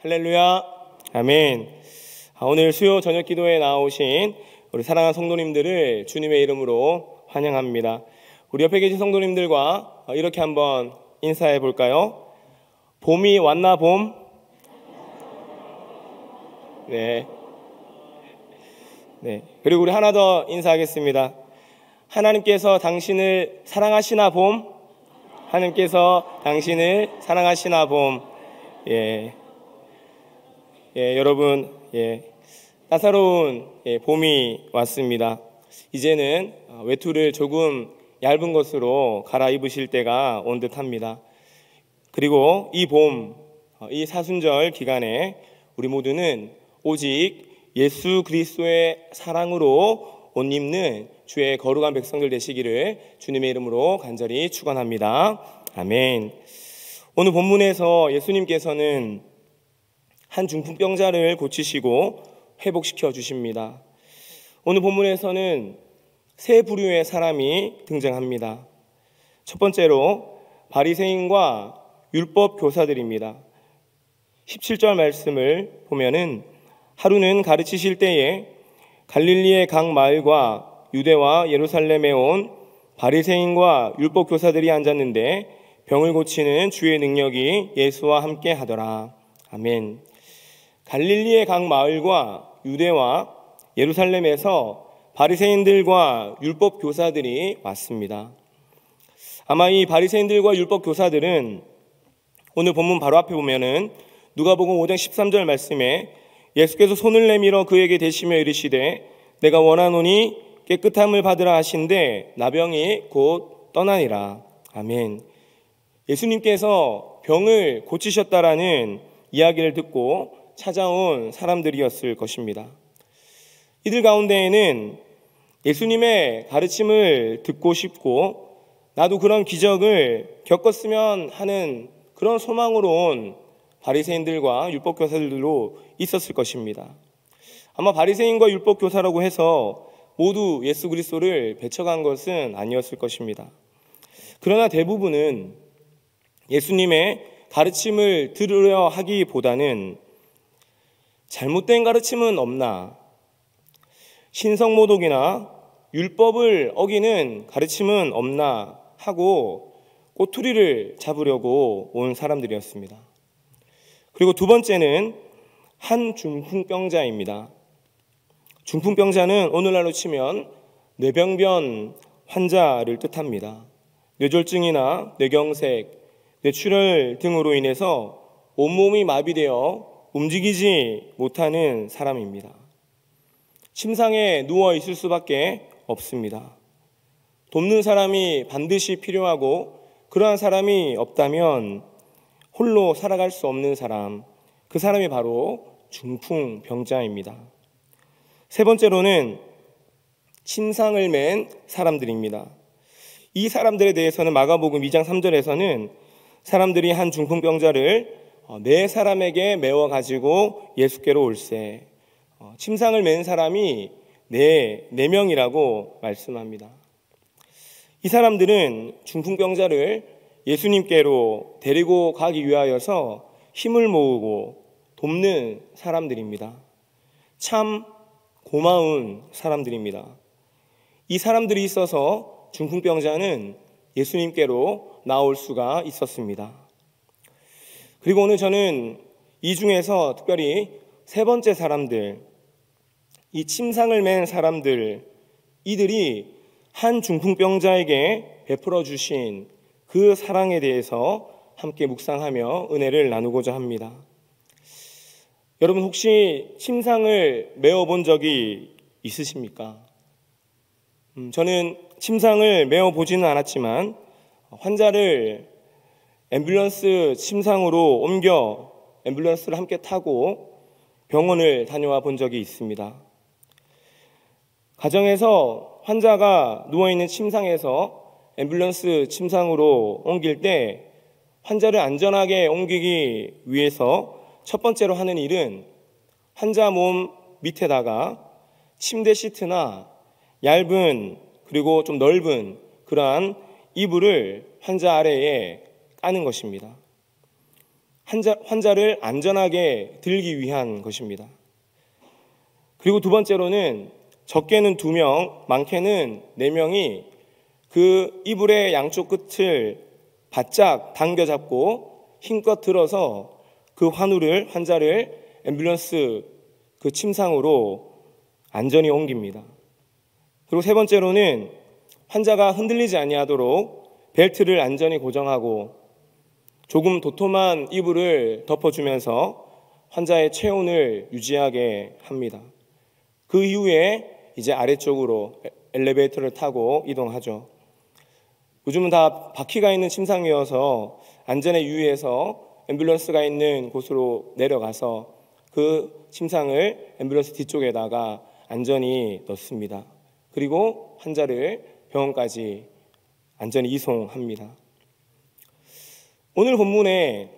할렐루야. 아멘. 오늘 수요 저녁 기도에 나오신 우리 사랑하는 성도님들을 주님의 이름으로 환영합니다. 우리 옆에 계신 성도님들과 이렇게 한번 인사해 볼까요? 봄이 왔나 봄? 네. 그리고 우리 하나 더 인사하겠습니다. 하나님께서 당신을 사랑하시나 봄? 하나님께서 당신을 사랑하시나 봄? 여러분, 따사로운 봄이 왔습니다. 이제는 외투를 조금 얇은 것으로 갈아입으실 때가 온 듯합니다. 그리고 이 봄, 이 사순절 기간에 우리 모두는 오직 예수 그리스도의 사랑으로 옷 입는 주의 거룩한 백성들 되시기를 주님의 이름으로 간절히 축원합니다. 아멘. 오늘 본문에서 예수님께서는 한 중풍병자를 고치시고 회복시켜 주십니다. 오늘 본문에서는 세 부류의 사람이 등장합니다. 첫 번째로 바리새인과 율법 교사들입니다. 17절 말씀을 보면은 하루는 가르치실 때에 갈릴리의 각 마을과 유대와 예루살렘에 온 바리새인과 율법 교사들이 앉았는데 병을 고치는 주의 능력이 예수와 함께 하더라. 아멘. 갈릴리의 각 마을과 유대와 예루살렘에서 바리새인들과 율법 교사들이 왔습니다. 아마 이 바리새인들과 율법 교사들은 오늘 본문 바로 앞에 보면은 누가복음 5장 13절 말씀에 예수께서 손을 내밀어 그에게 대시며 이르시되 내가 원하노니 깨끗함을 받으라 하신데 나병이 곧 떠나니라. 아멘. 예수님께서 병을 고치셨다라는 이야기를 듣고 찾아온 사람들이었을 것입니다. 이들 가운데에는 예수님의 가르침을 듣고 싶고 나도 그런 기적을 겪었으면 하는 그런 소망으로 온 바리새인들과 율법교사들로 있었을 것입니다. 아마 바리새인과 율법교사라고 해서 모두 예수 그리스도를 배척한 것은 아니었을 것입니다. 그러나 대부분은 예수님의 가르침을 들으려 하기보다는 잘못된 가르침은 없나, 신성모독이나 율법을 어기는 가르침은 없나 하고 꼬투리를 잡으려고 온 사람들이었습니다. 그리고 두 번째는 한 중풍병자입니다. 중풍병자는 오늘날로 치면 뇌병변 환자를 뜻합니다. 뇌졸중이나 뇌경색, 뇌출혈 등으로 인해서 온몸이 마비되어 움직이지 못하는 사람입니다. 침상에 누워 있을 수밖에 없습니다. 돕는 사람이 반드시 필요하고 그러한 사람이 없다면 홀로 살아갈 수 없는 사람, 그 사람이 바로 중풍병자입니다. 세 번째로는 침상을 맨 사람들입니다. 이 사람들에 대해서는 마가복음 2장 3절에서는 사람들이 한 중풍병자를 네 사람에게 메워 가지고 예수께로 올세. 침상을 맨 사람이 네 명이라고 말씀합니다. 이 사람들은 중풍병자를 예수님께로 데리고 가기 위하여서 힘을 모으고 돕는 사람들입니다. 참 고마운 사람들입니다. 이 사람들이 있어서 중풍병자는 예수님께로 나올 수가 있었습니다. 그리고 오늘 저는 이 중에서 특별히 세 번째 사람들, 이 침상을 맨 사람들, 이들이 한 중풍병자에게 베풀어 주신 그 사랑에 대해서 함께 묵상하며 은혜를 나누고자 합니다. 여러분 혹시 침상을 메워 본 적이 있으십니까? 저는 침상을 메워 보지는 않았지만 환자를 앰뷸런스 침상으로 옮겨 앰뷸런스를 함께 타고 병원을 다녀와 본 적이 있습니다. 가정에서 환자가 누워있는 침상에서 앰뷸런스 침상으로 옮길 때 환자를 안전하게 옮기기 위해서 첫 번째로 하는 일은 환자 몸 밑에다가 침대 시트나 얇은 그리고 좀 넓은 그러한 이불을 환자 아래에 까는 것입니다. 환자를 안전하게 들기 위한 것입니다. 그리고 두 번째로는 적게는 2명, 많게는 4명이 그 이불의 양쪽 끝을 바짝 당겨잡고 힘껏 들어서 그 환자를 앰뷸런스 그 침상으로 안전히 옮깁니다. 그리고 세 번째로는 환자가 흔들리지 아니하도록 벨트를 안전히 고정하고 조금 도톰한 이불을 덮어주면서 환자의 체온을 유지하게 합니다. 그 이후에 이제 아래쪽으로 엘리베이터를 타고 이동하죠. 요즘은 다 바퀴가 있는 침상이어서 안전에 유의해서 앰뷸런스가 있는 곳으로 내려가서 그 침상을 앰뷸런스 뒤쪽에다가 안전히 넣습니다. 그리고 환자를 병원까지 안전히 이송합니다. 오늘 본문에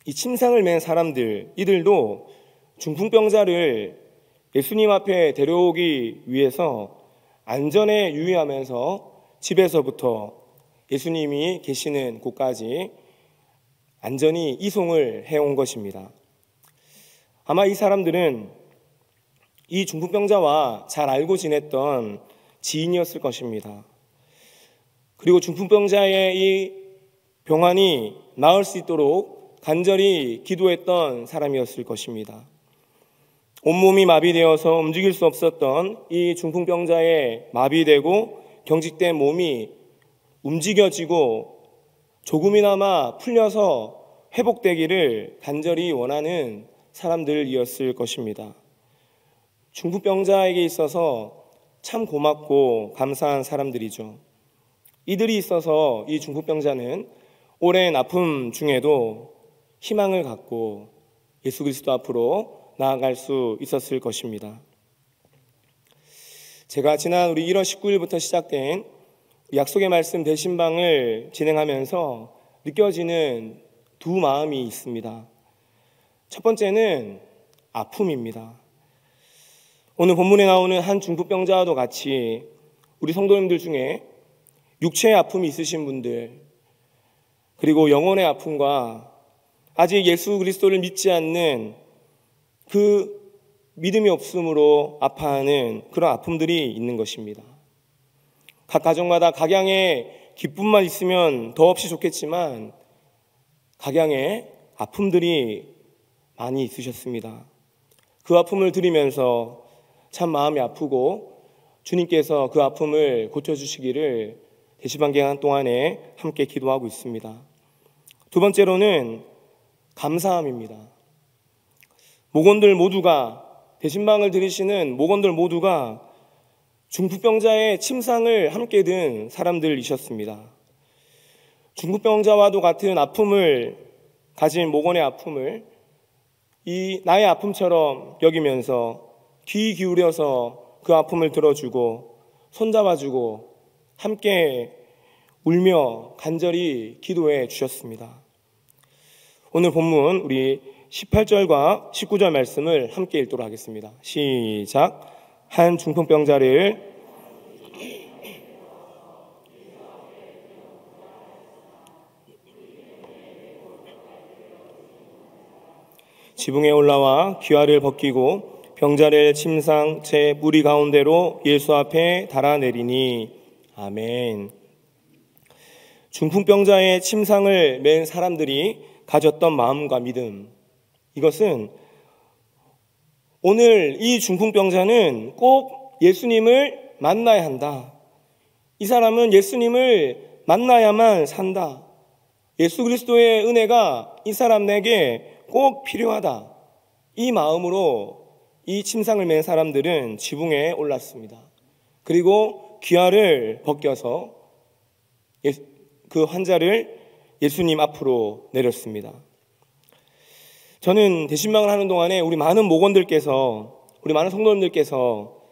이 침상을 맨 사람들, 이들도 중풍병자를 예수님 앞에 데려오기 위해서 안전에 유의하면서 집에서부터 예수님이 계시는 곳까지 안전히 이송을 해온 것입니다. 아마 이 사람들은 이 중풍병자와 잘 알고 지냈던 지인이었을 것입니다. 그리고 중풍병자의 이 병환이 나을 수 있도록 간절히 기도했던 사람이었을 것입니다. 온몸이 마비되어서 움직일 수 없었던 이 중풍병자의 마비되고 경직된 몸이 움직여지고 조금이나마 풀려서 회복되기를 간절히 원하는 사람들이었을 것입니다. 중풍병자에게 있어서 참 고맙고 감사한 사람들이죠. 이들이 있어서 이 중풍병자는 오랜 아픔 중에도 희망을 갖고 예수 그리스도 앞으로 나아갈 수 있었을 것입니다. 제가 지난 우리 1월 19일부터 시작된 약속의 말씀 대신방을 진행하면서 느껴지는 두 마음이 있습니다. 첫 번째는 아픔입니다. 오늘 본문에 나오는 한 중풍병자와도 같이 우리 성도님들 중에 육체의 아픔이 있으신 분들, 그리고 영혼의 아픔과 아직 예수 그리스도를 믿지 않는 그 믿음이 없음으로 아파하는 그런 아픔들이 있는 것입니다. 각 가정마다 각양의 기쁨만 있으면 더없이 좋겠지만 각양의 아픔들이 많이 있으셨습니다. 그 아픔을 들으면서 참 마음이 아프고 주님께서 그 아픔을 고쳐주시기를 대시방 기간 동안에 함께 기도하고 있습니다. 두 번째로는 감사함입니다. 목원들 모두가, 대신방을 들으시는 목원들 모두가 중풍병자의 침상을 함께 든 사람들이셨습니다. 중풍병자와도 같은 아픔을 가진 목원의 아픔을 이 나의 아픔처럼 여기면서 귀 기울여서 그 아픔을 들어주고 손잡아주고 함께 울며 간절히 기도해 주셨습니다. 오늘 본문 우리 18절과 19절 말씀을 함께 읽도록 하겠습니다. 시작. 한 중풍병자를 지붕에 올라와 귀화를 벗기고 병자를 침상 제 무리 가운데로 예수 앞에 달아내리니 아멘. 중풍병자의 침상을 맨 사람들이 가졌던 마음과 믿음, 이것은 오늘 이 중풍병자는 꼭 예수님을 만나야 한다. 이 사람은 예수님을 만나야만 산다. 예수 그리스도의 은혜가 이 사람에게 꼭 필요하다. 이 마음으로 이 침상을 맨 사람들은 지붕에 올랐습니다. 그리고 귀화를 벗겨서 그 환자를 예수님 앞으로 내렸습니다. 저는 대신방을 하는 동안에 우리 많은 목원들께서, 우리 많은 성도님들께서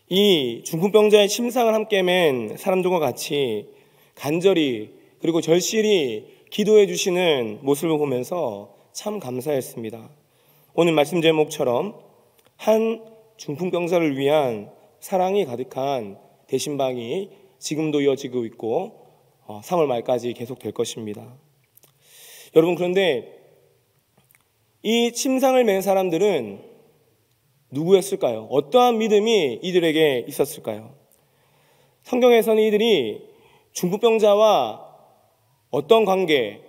이 중풍병자의 침상을 함께 맨 사람들과 같이 간절히 그리고 절실히 기도해 주시는 모습을 보면서 참 감사했습니다. 오늘 말씀 제목처럼 한 중풍병자를 위한 사랑이 가득한 대신방이 지금도 이어지고 있고 3월 말까지 계속될 것입니다. 여러분, 그런데 이 침상을 맨 사람들은 누구였을까요? 어떠한 믿음이 이들에게 있었을까요? 성경에서는 이들이 중풍병자와 어떤 관계에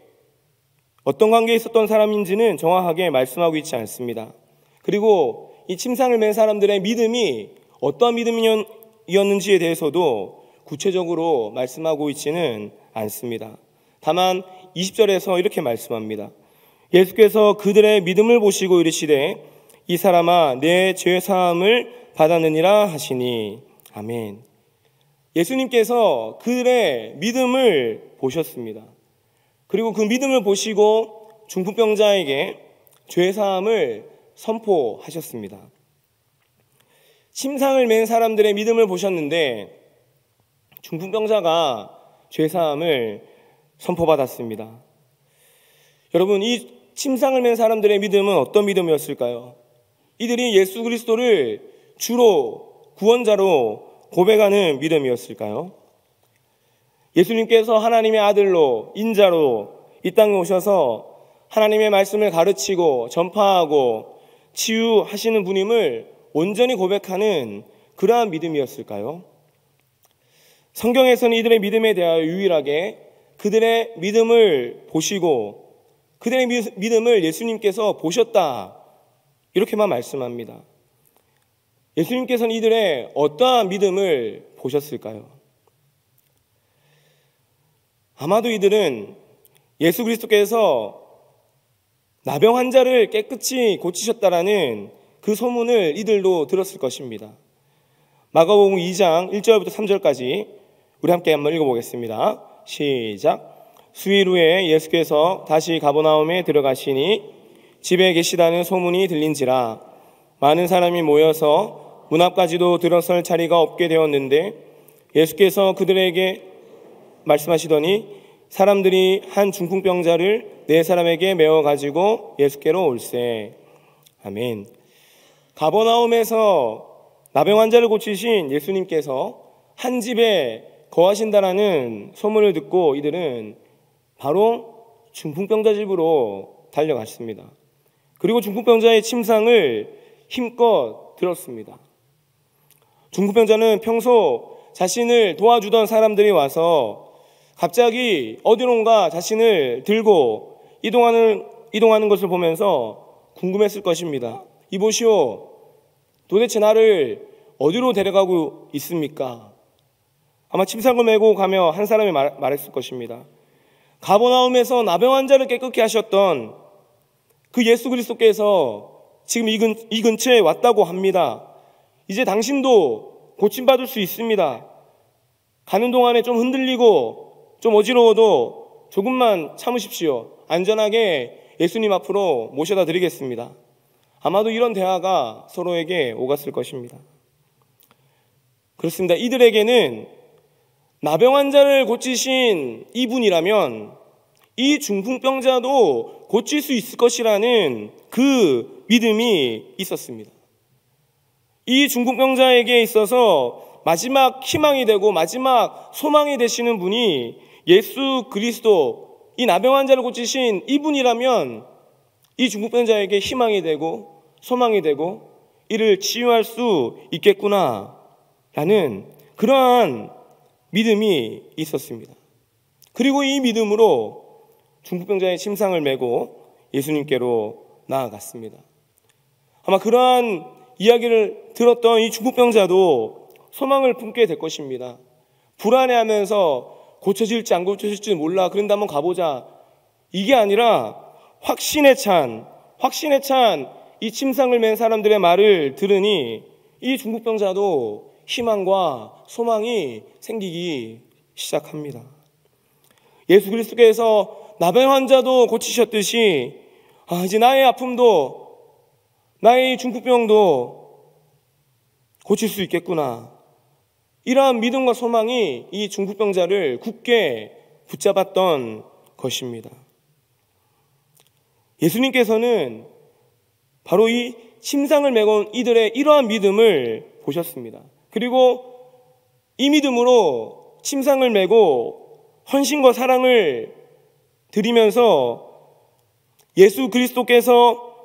있었던 사람인지는 정확하게 말씀하고 있지 않습니다. 그리고 이 침상을 맨 사람들의 믿음이 어떠한 믿음이었는지에 대해서도 구체적으로 말씀하고 있지는 않습니다. 다만 20절에서 이렇게 말씀합니다. 예수께서 그들의 믿음을 보시고 이르시되 이 사람아 내 죄 사함을 받았느니라 하시니. 아멘. 예수님께서 그들의 믿음을 보셨습니다. 그리고 그 믿음을 보시고 중풍병자에게 죄 사함을 선포하셨습니다. 침상을 맨 사람들의 믿음을 보셨는데 중풍병자가 죄 사함을 선포받았습니다. 여러분, 이 침상을 맨 사람들의 믿음은 어떤 믿음이었을까요? 이들이 예수 그리스도를 주로 구원자로 고백하는 믿음이었을까요? 예수님께서 하나님의 아들로 인자로 이 땅에 오셔서 하나님의 말씀을 가르치고 전파하고 치유하시는 분임을 온전히 고백하는 그러한 믿음이었을까요? 성경에서는 이들의 믿음에 대하여 유일하게 그들의 믿음을 보시고 그들의 믿음을 예수님께서 보셨다, 이렇게만 말씀합니다. 예수님께서는 이들의 어떠한 믿음을 보셨을까요? 아마도 이들은 예수 그리스도께서 나병 환자를 깨끗이 고치셨다라는 그 소문을 이들도 들었을 것입니다. 마가복음 2장 1절부터 3절까지 우리 함께 한번 읽어보겠습니다. 시작. 수일 후에 예수께서 다시 가버나움에 들어가시니 집에 계시다는 소문이 들린지라 많은 사람이 모여서 문 앞까지도 들어설 자리가 없게 되었는데 예수께서 그들에게 말씀하시더니 사람들이 한 중풍병자를 네 사람에게 메어 가지고 예수께로 올세. 아멘. 가버나움에서 나병 환자를 고치신 예수님께서 한 집에 거하신다라는 소문을 듣고 이들은 바로 중풍병자 집으로 달려갔습니다. 그리고 중풍병자의 침상을 힘껏 들었습니다. 중풍병자는 평소 자신을 도와주던 사람들이 와서 갑자기 어디론가 자신을 들고 이동하는 것을 보면서 궁금했을 것입니다. 이보시오, 도대체 나를 어디로 데려가고 있습니까? 아마 침상을 메고 가며 한 사람이 말했을 것입니다. 가버나움에서 나병 환자를 깨끗게 하셨던 그 예수 그리스도께서 지금 이 근처에 왔다고 합니다. 이제 당신도 고침받을 수 있습니다. 가는 동안에 좀 흔들리고 좀 어지러워도 조금만 참으십시오. 안전하게 예수님 앞으로 모셔다 드리겠습니다. 아마도 이런 대화가 서로에게 오갔을 것입니다. 그렇습니다. 이들에게는 나병 환자를 고치신 이분이라면 이 중풍병자도 고칠 수 있을 것이라는 그 믿음이 있었습니다. 이 중풍병자에게 있어서 마지막 희망이 되고 마지막 소망이 되시는 분이 예수 그리스도, 이 나병 환자를 고치신 이분이라면 이 중풍병자에게 희망이 되고 소망이 되고 이를 치유할 수 있겠구나 라는 그러한 믿음이 있었습니다. 그리고 이 믿음으로 중풍병자의 침상을 메고 예수님께로 나아갔습니다. 아마 그러한 이야기를 들었던 이 중풍병자도 소망을 품게 될 것입니다. 불안해하면서 고쳐질지 안 고쳐질지 몰라, 그런데 한번 가보자, 이게 아니라 확신에 찬 이 침상을 맨 사람들의 말을 들으니 이 중풍병자도 희망과 소망이 생기기 시작합니다. 예수 그리스도께서 나병 환자도 고치셨듯이 이제 나의 아픔도, 나의 중풍병도 고칠 수 있겠구나, 이러한 믿음과 소망이 이 중풍병자를 굳게 붙잡았던 것입니다. 예수님께서는 바로 이 침상을 메고 온 이들의 이러한 믿음을 보셨습니다. 그리고 이 믿음으로 침상을 메고 헌신과 사랑을 드리면서 예수 그리스도께서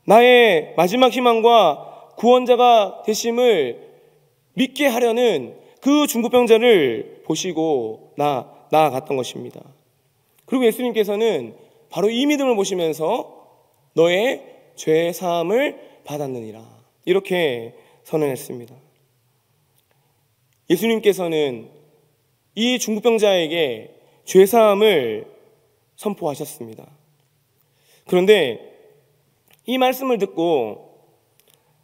나의 마지막 희망과 구원자가 되심을 믿게 하려는 그 중풍병자를 보시고 나아갔던 것입니다. 그리고 예수님께서는 바로 이 믿음을 보시면서 너의 죄 사함을 받았느니라 이렇게 선언했습니다. 예수님께서는 이 중풍병자에게 죄 사함을 선포하셨습니다. 그런데 이 말씀을 듣고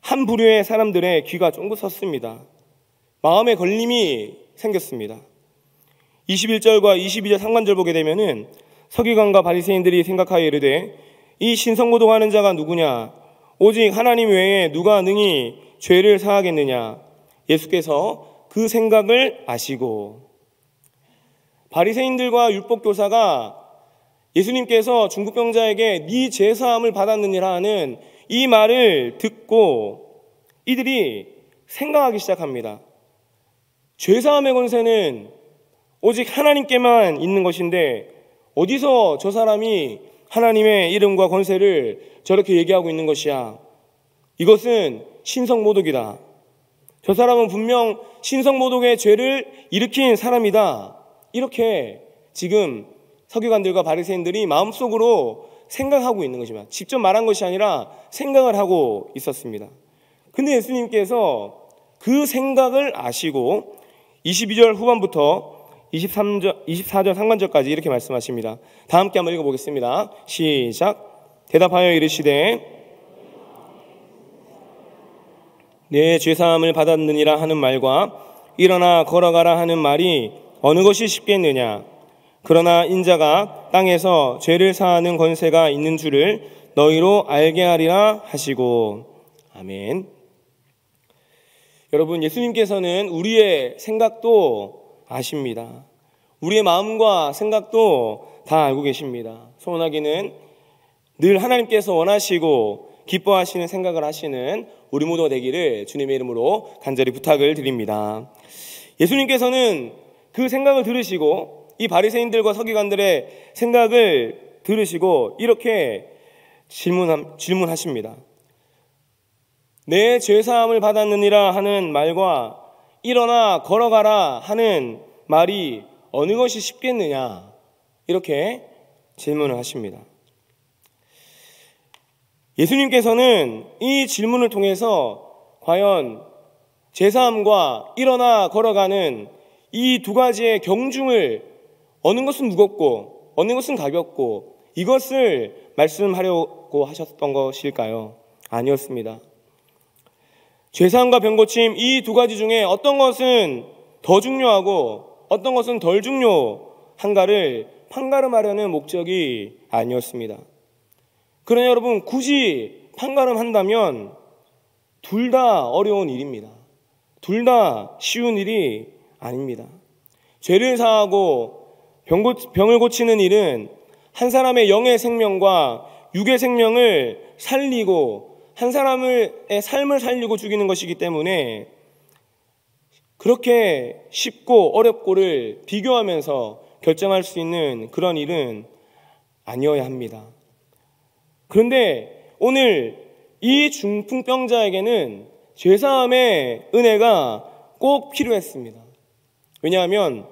한 부류의 사람들의 귀가 쫑긋 섰습니다. 마음에 걸림이 생겼습니다. 21절과 22절 상반절 보게 되면은 서기관과 바리새인들이 생각하여 이르되 이 신성모독하는 자가 누구냐? 오직 하나님 외에 누가 능히 죄를 사하겠느냐? 예수께서 그 생각을 아시고 바리새인들과 율법교사가 예수님께서 중풍병자에게 네 죄사함을 받았느니라 하는 이 말을 듣고 이들이 생각하기 시작합니다. 죄사함의 권세는 오직 하나님께만 있는 것인데 어디서 저 사람이 하나님의 이름과 권세를 저렇게 얘기하고 있는 것이야? 이것은 신성모독이다. 저 사람은 분명 신성모독의 죄를 일으킨 사람이다. 이렇게 지금 서기관들과 바리새인들이 마음속으로 생각하고 있는 것이지만 직접 말한 것이 아니라 생각을 하고 있었습니다. 근데 예수님께서 그 생각을 아시고 22절 후반부터 24절 상반절까지 이렇게 말씀하십니다. 다 함께 한번 읽어보겠습니다. 시작. 대답하여 이르시되 내 죄사함을 받았느니라 하는 말과 일어나 걸어가라 하는 말이 어느 것이 쉽겠느냐? 그러나 인자가 땅에서 죄를 사하는 권세가 있는 줄을 너희로 알게 하리라 하시고. 아멘. 여러분, 예수님께서는 우리의 생각도 아십니다. 우리의 마음과 생각도 다 알고 계십니다. 소원하기는 늘 하나님께서 원하시고 기뻐하시는 생각을 하시는 우리 모두가 되기를 주님의 이름으로 간절히 부탁을 드립니다. 예수님께서는 그 생각을 들으시고 이 바리새인들과 서기관들의 생각을 들으시고 이렇게 질문하십니다. 내 죄사함을 받았느니라 하는 말과 일어나 걸어가라 하는 말이 어느 것이 쉽겠느냐? 이렇게 질문을 하십니다. 예수님께서는 이 질문을 통해서 과연 죄사함과 일어나 걸어가는 이 두 가지의 경중을 어느 것은 무겁고 어느 것은 가볍고 이것을 말씀하려고 하셨던 것일까요? 아니었습니다. 죄사함과 병고침 이 두 가지 중에 어떤 것은 더 중요하고 어떤 것은 덜 중요한가를 판가름하려는 목적이 아니었습니다. 그러나 여러분, 굳이 판가름한다면 둘 다 어려운 일입니다. 둘 다 쉬운 일이 아닙니다. 죄를 사하고 병을 고치는 일은 한 사람의 영의 생명과 육의 생명을 살리고 한 사람의 삶을 살리고 죽이는 것이기 때문에 그렇게 쉽고 어렵고를 비교하면서 결정할 수 있는 그런 일은 아니어야 합니다. 그런데 오늘 이 중풍병자에게는 죄사함의 은혜가 꼭 필요했습니다. 왜냐하면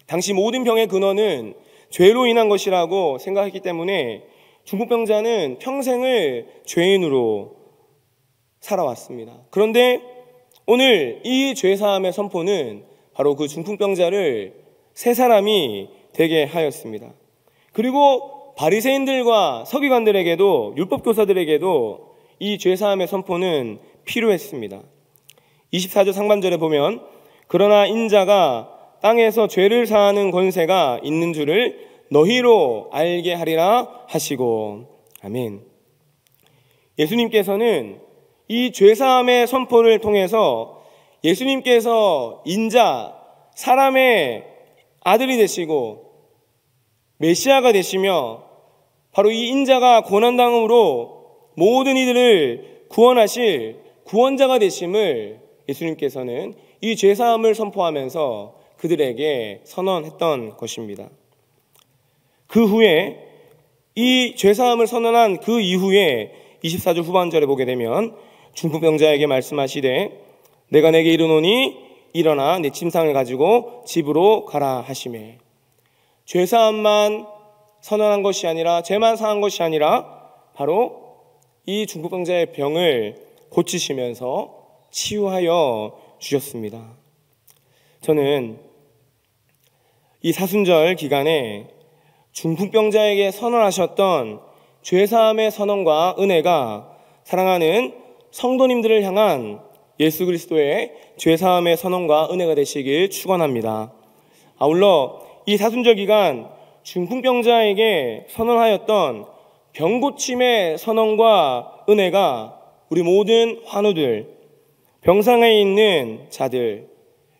당시 모든 병의 근원은 죄로 인한 것이라고 생각했기 때문에 중풍병자는 평생을 죄인으로 살아왔습니다. 그런데 오늘 이 죄사함의 선포는 바로 그 중풍병자를 새 사람이 되게 하였습니다. 그리고 바리새인들과 서기관들에게도 율법교사들에게도 이 죄사함의 선포는 필요했습니다. 24절 상반절에 보면 그러나 인자가 땅에서 죄를 사하는 권세가 있는 줄을 너희로 알게 하리라 하시고. 아멘. 예수님께서는 이 죄사함의 선포를 통해서 예수님께서 인자, 사람의 아들이 되시고 메시아가 되시며 바로 이 인자가 고난당함으로 모든 이들을 구원하실 구원자가 되심을 예수님께서는 이 죄사함을 선포하면서 그들에게 선언했던 것입니다. 그 후에 이 죄사함을 선언한 그 이후에 24절 후반절에 보게 되면 중풍병자에게 말씀하시되 내가 내게 이르노니 일어나 내 침상을 가지고 집으로 가라 하시매, 죄사함만 선언한 것이 아니라, 죄만 사한 것이 아니라 바로 이 중풍병자의 병을 고치시면서 치유하여 주셨습니다. 저는 이 사순절 기간에 중풍병자에게 선언하셨던 죄사함의 선언과 은혜가 사랑하는 성도님들을 향한 예수 그리스도의 죄사함의 선언과 은혜가 되시길 축원합니다. 아울러 이 사순절 기간 중풍병자에게 선언하였던 병고침의 선언과 은혜가 우리 모든 환우들, 병상에 있는 자들,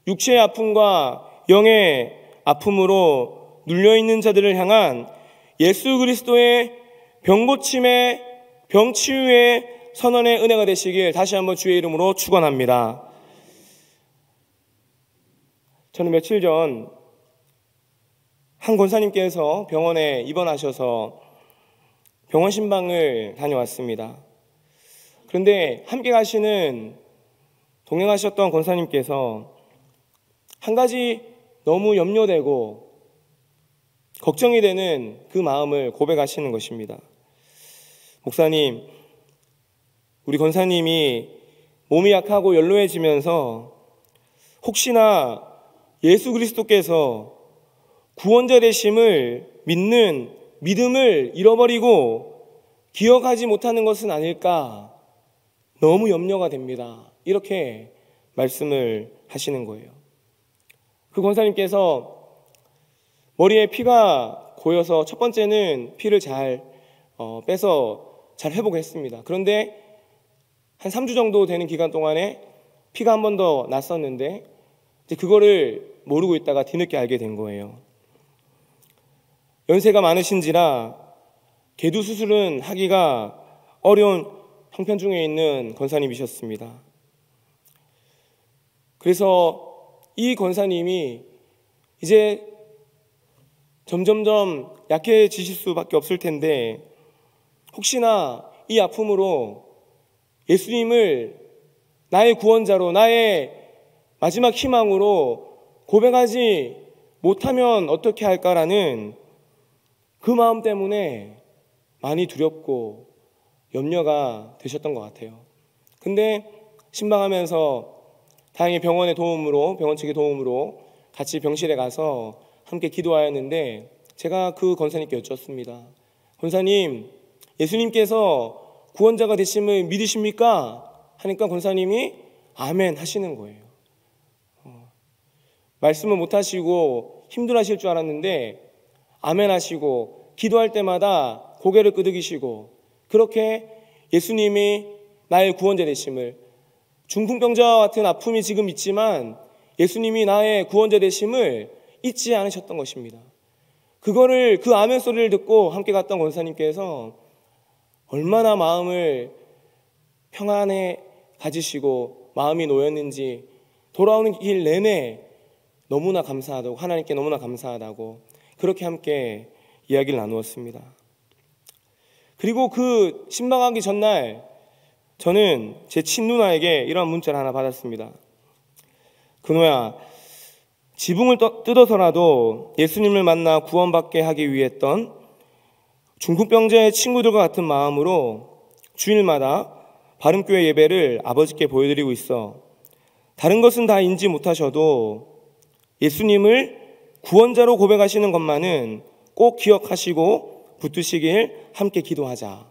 육체의 아픔과 영의 아픔으로 눌려있는 자들을 향한 예수 그리스도의 병고침의 병치유의 선언의 은혜가 되시길 다시 한번 주의 이름으로 축원합니다. 저는 며칠 전 한 권사님께서 병원에 입원하셔서 병원 신방을 다녀왔습니다. 그런데 함께 가시는 동행하셨던 권사님께서 한 가지 너무 염려되고 걱정이 되는 그 마음을 고백하시는 것입니다. 목사님, 우리 권사님이 몸이 약하고 연로해지면서 혹시나 예수 그리스도께서 구원자 되심을 믿는 믿음을 잃어버리고 기억하지 못하는 것은 아닐까 너무 염려가 됩니다. 이렇게 말씀을 하시는 거예요. 그 권사님께서 머리에 피가 고여서 첫 번째는 피를 잘 빼서 잘 회복했습니다. 그런데 한 3주 정도 되는 기간 동안에 피가 한 번 더 났었는데 이제 그거를 모르고 있다가 뒤늦게 알게 된 거예요. 연세가 많으신지라 개두 수술은 하기가 어려운 형편 중에 있는 권사님이셨습니다. 그래서 이 권사님이 이제 점점점 약해지실 수밖에 없을 텐데 혹시나 이 아픔으로 예수님을 나의 구원자로, 나의 마지막 희망으로 고백하지 못하면 어떻게 할까라는 그 마음 때문에 많이 두렵고 염려가 되셨던 것 같아요. 근데 신방하면서 다행히 병원의 도움으로, 병원 측의 도움으로 같이 병실에 가서 함께 기도하였는데 제가 그 권사님께 여쭙습니다. 권사님, 예수님께서 구원자가 되심을 믿으십니까? 하니까 권사님이 아멘 하시는 거예요. 말씀을 못 하시고 힘들어하실 줄 알았는데 아멘 하시고 기도할 때마다 고개를 끄덕이시고 그렇게 예수님이 나의 구원자 되심을, 중풍병자와 같은 아픔이 지금 있지만 예수님이 나의 구원자 되심을 잊지 않으셨던 것입니다. 그거를, 그 아멘 소리를 듣고 함께 갔던 권사님께서 얼마나 마음을 평안해 가지시고 마음이 놓였는지 돌아오는 길 내내 너무나 감사하다고, 하나님께 너무나 감사하다고 그렇게 함께 이야기를 나누었습니다. 그리고 그 신방하기 전날 저는 제 친누나에게 이런 문자를 하나 받았습니다. 근호야, 지붕을 뜯어서라도 예수님을 만나 구원받게 하기 위해 했던 중풍병자의 친구들과 같은 마음으로 주일마다 바른교회 예배를 아버지께 보여드리고 있어. 다른 것은 다 인지 못하셔도 예수님을 구원자로 고백하시는 것만은 꼭 기억하시고 붙드시길 함께 기도하자.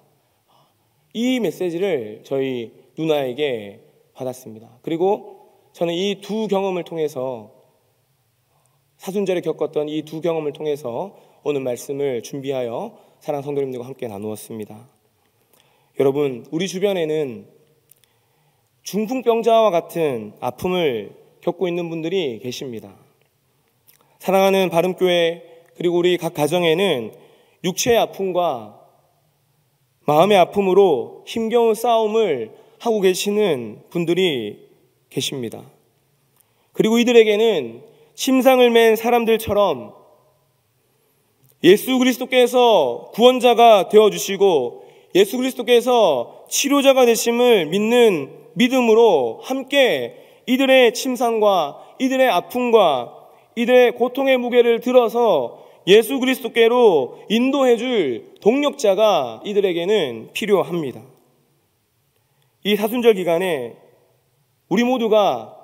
이 메시지를 저희 누나에게 받았습니다. 그리고 저는 이 두 경험을 통해서, 사순절에 겪었던 이 두 경험을 통해서 오늘 말씀을 준비하여 사랑하는 성도님들과 함께 나누었습니다. 여러분, 우리 주변에는 중풍병자와 같은 아픔을 겪고 있는 분들이 계십니다. 사랑하는 바른교회, 그리고 우리 각 가정에는 육체의 아픔과 마음의 아픔으로 힘겨운 싸움을 하고 계시는 분들이 계십니다. 그리고 이들에게는 침상을 맨 사람들처럼 예수 그리스도께서 구원자가 되어주시고 예수 그리스도께서 치료자가 되심을 믿는 믿음으로 함께 이들의 침상과 이들의 아픔과 이들의 고통의 무게를 들어서 예수 그리스도께로 인도해 줄 동력자가 이들에게는 필요합니다. 이 사순절 기간에 우리 모두가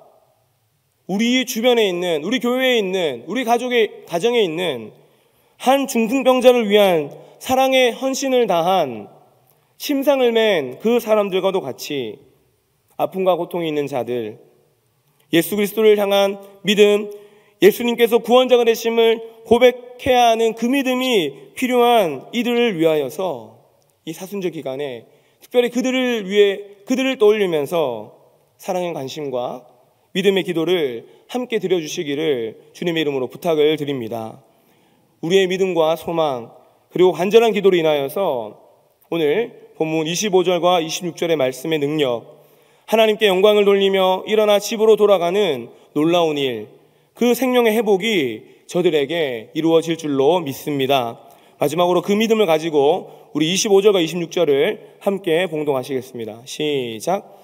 우리 주변에 있는, 우리 교회에 있는, 우리 가정에 있는 한 중풍병자를 위한 사랑의 헌신을 다한 침상을 맨 그 사람들과도 같이 아픔과 고통이 있는 자들, 예수 그리스도를 향한 믿음, 예수님께서 구원자가 되심을 고백해야 하는 그 믿음이 필요한 이들을 위하여서 이 사순절 기간에 특별히 그들을 떠올리면서 사랑의 관심과 믿음의 기도를 함께 드려주시기를 주님의 이름으로 부탁을 드립니다. 우리의 믿음과 소망 그리고 간절한 기도로 인하여서 오늘 본문 25절과 26절의 말씀의 능력, 하나님께 영광을 돌리며 일어나 집으로 돌아가는 놀라운 일, 그 생명의 회복이 저들에게 이루어질 줄로 믿습니다. 마지막으로 그 믿음을 가지고 우리 25절과 26절을 함께 봉독하시겠습니다. 시작.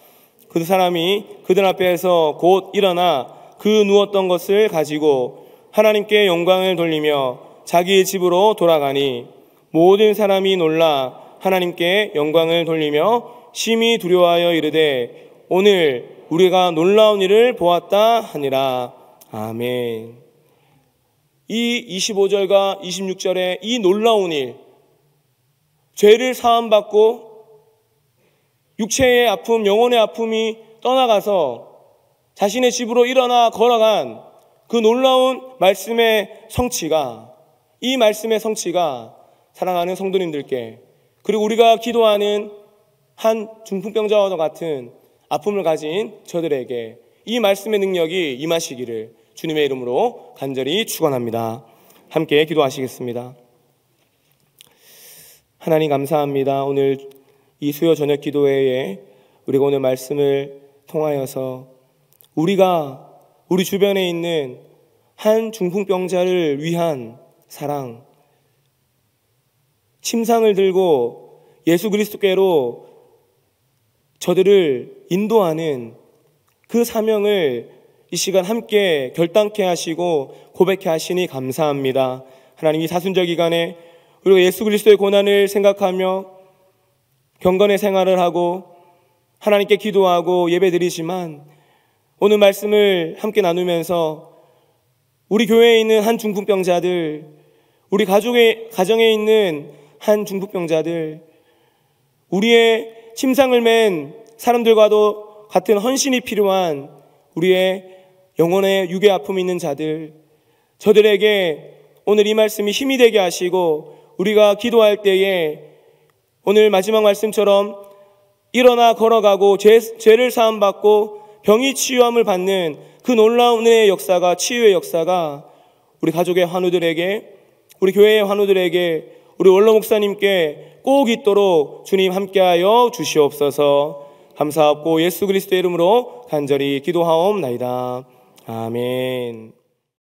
그 사람이 그들 앞에서 곧 일어나 그 누웠던 것을 가지고 하나님께 영광을 돌리며 자기의 집으로 돌아가니 모든 사람이 놀라 하나님께 영광을 돌리며 심히 두려워하여 이르되 오늘 우리가 놀라운 일을 보았다 하니라. 아멘. 이 25절과 26절의 이 놀라운 일, 죄를 사함받고 육체의 아픔, 영혼의 아픔이 떠나가서 자신의 집으로 일어나 걸어간 그 놀라운 말씀의 성취가, 이 말씀의 성취가 사랑하는 성도님들께, 그리고 우리가 기도하는 한 중풍병자와 같은 아픔을 가진 저들에게 이 말씀의 능력이 임하시기를 주님의 이름으로 간절히 축원합니다. 함께 기도하시겠습니다. 하나님 감사합니다. 오늘 이 수요 저녁 기도회에 우리가 오늘 말씀을 통하여서 우리가 우리 주변에 있는 한 중풍병자를 위한 사랑, 침상을 들고 예수 그리스도께로 저들을 인도하는 그 사명을 이 시간 함께 결단케 하시고 고백케 하시니 감사합니다. 하나님, 이 사순절 기간에 우리가 예수 그리스도의 고난을 생각하며 경건의 생활을 하고 하나님께 기도하고 예배드리지만 오늘 말씀을 함께 나누면서 우리 교회에 있는 한 중풍병자들, 우리 가정에 있는 한 중풍병자들, 우리의 침상을 맨 사람들과도 같은 헌신이 필요한 우리의 영혼의 육의 아픔이 있는 자들, 저들에게 오늘 이 말씀이 힘이 되게 하시고 우리가 기도할 때에 오늘 마지막 말씀처럼 일어나 걸어가고 죄를 사함받고 병이 치유함을 받는 그 놀라운 은혜의 역사가, 치유의 역사가 우리 가족의 환우들에게, 우리 교회의 환우들에게, 우리 원로 목사님께 꼭 있도록 주님 함께하여 주시옵소서. 감사하고 예수 그리스도의 이름으로 간절히 기도하옵나이다. 아멘.